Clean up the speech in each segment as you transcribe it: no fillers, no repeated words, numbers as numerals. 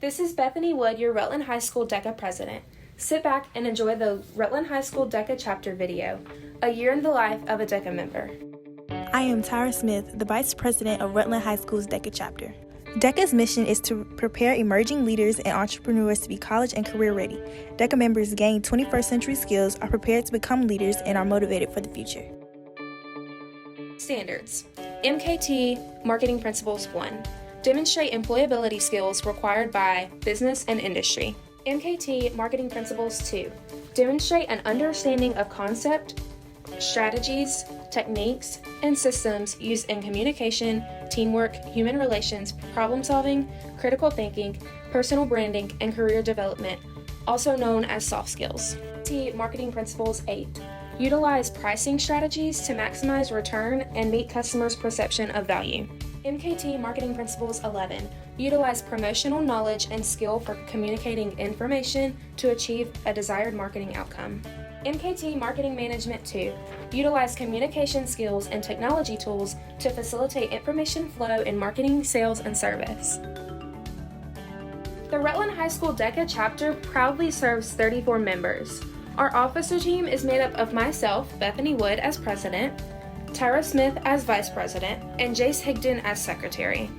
This is Bethany Wood, your Rutland High School Deca president. Sit back and enjoy the Rutland High School Deca chapter video, A Year in the Life of a Deca Member. I am Tyra Smith, the Vice President of Rutland High School's Deca chapter. DECA's mission is to prepare emerging leaders and entrepreneurs to be college and career ready. DECA members gain 21st century skills, are prepared to become leaders, and are motivated for the future. Standards. MKT Marketing Principles 1. Demonstrate employability skills required by business and industry. MKT Marketing Principles 2. Demonstrate an understanding of concept, strategies, techniques, and systems used in communication, teamwork, human relations, problem solving, critical thinking, personal branding, and career development, also known as soft skills. MKT Marketing Principles 8. Utilize pricing strategies to maximize return and meet customers' perception of value. MKT Marketing Principles 11. Utilize promotional knowledge and skill for communicating information to achieve a desired marketing outcome. MKT Marketing Management 2. Utilize communication skills and technology tools to facilitate information flow in marketing, sales, and service. The Rutland High School Deca chapter proudly serves 34 members. Our officer team is made up of myself, Bethany Wood, as president, Tyra Smith as vice president, and Jace Higdon as secretary.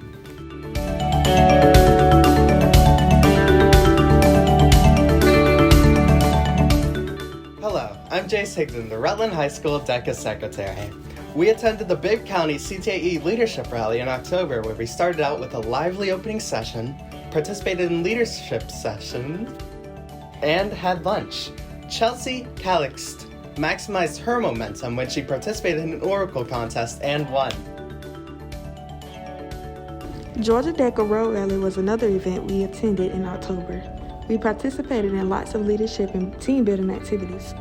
Hello, I'm Jace Higdon, the Rutland High School Deca secretary. We attended the Bibb County CTAE Leadership Rally in October, where we started out with a lively opening session, participated in leadership sessions, and had lunch. Chelsea Calixt maximized her momentum when she participated in an Oracle contest and won. Georgia Deca Road Rally was another event we attended in October. We participated in lots of leadership and team building activities.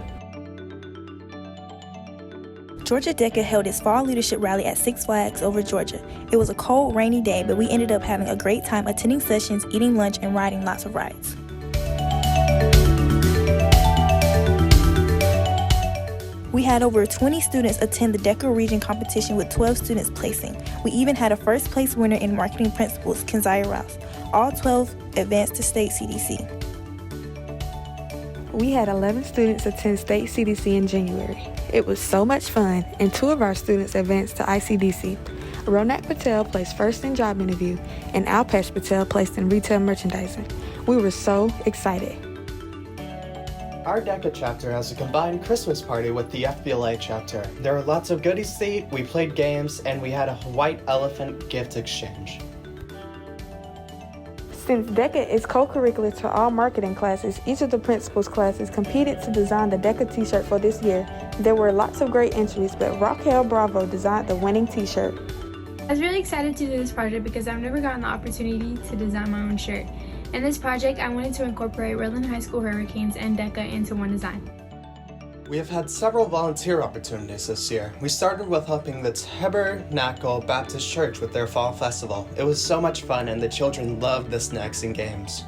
Georgia Deca held its fall leadership rally at Six Flags over Georgia. It was a cold, rainy day, but we ended up having a great time attending sessions, eating lunch, and riding lots of rides. We had over 20 students attend the Deca region competition with 12 students placing. We even had a first place winner in marketing principles, Kenziah Rouse. All 12 advanced to state CDC. We had 11 students attend state CDC in January. It was so much fun, and 2 of our students advanced to ICDC. Ronak Patel placed first in job interview, and Alpesh Patel placed in retail merchandising. We were so excited. Our Deca chapter has a combined Christmas party with the FBLA chapter. There were lots of goodies to eat, we played games, and we had a white elephant gift exchange. Since Deca is co-curricular to all marketing classes, each of the principal's classes competed to design the Deca t-shirt for this year. There were lots of great entries, but Raquel Bravo designed the winning t-shirt. I was really excited to do this project because I've never gotten the opportunity to design my own shirt. In this project, I wanted to incorporate Rutland High School Hurricanes and Deca into one design. We have had several volunteer opportunities this year. We started with helping the Tabernacle Baptist Church with their fall festival. It was so much fun and the children loved the snacks and games.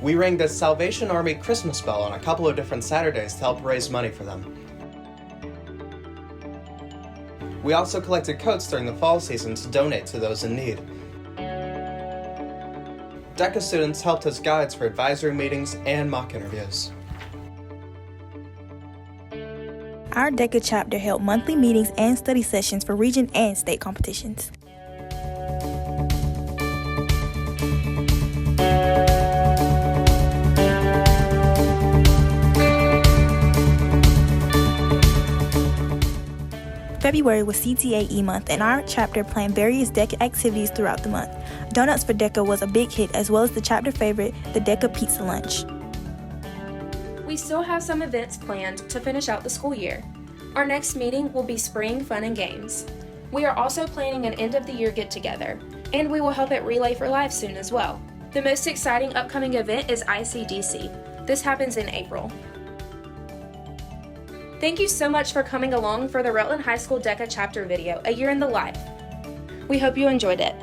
We rang the Salvation Army Christmas bell on a couple of different Saturdays to help raise money for them. We also collected coats during the fall season to donate to those in need. Deca students helped as guides for advisory meetings and mock interviews. Our Deca chapter held monthly meetings and study sessions for region and state competitions. February was CTAE month, and our chapter planned various Deca activities throughout the month. Donuts for Deca was a big hit, as well as the chapter favorite, the Deca Pizza Lunch. We still have some events planned to finish out the school year. Our next meeting will be Spring Fun and Games. We are also planning an end-of-the-year get-together, and we will help at Relay for Life soon as well. The most exciting upcoming event is ICDC. This happens in April. Thank you so much for coming along for the Rutland High School Deca chapter video, A Year in the Life. We hope you enjoyed it.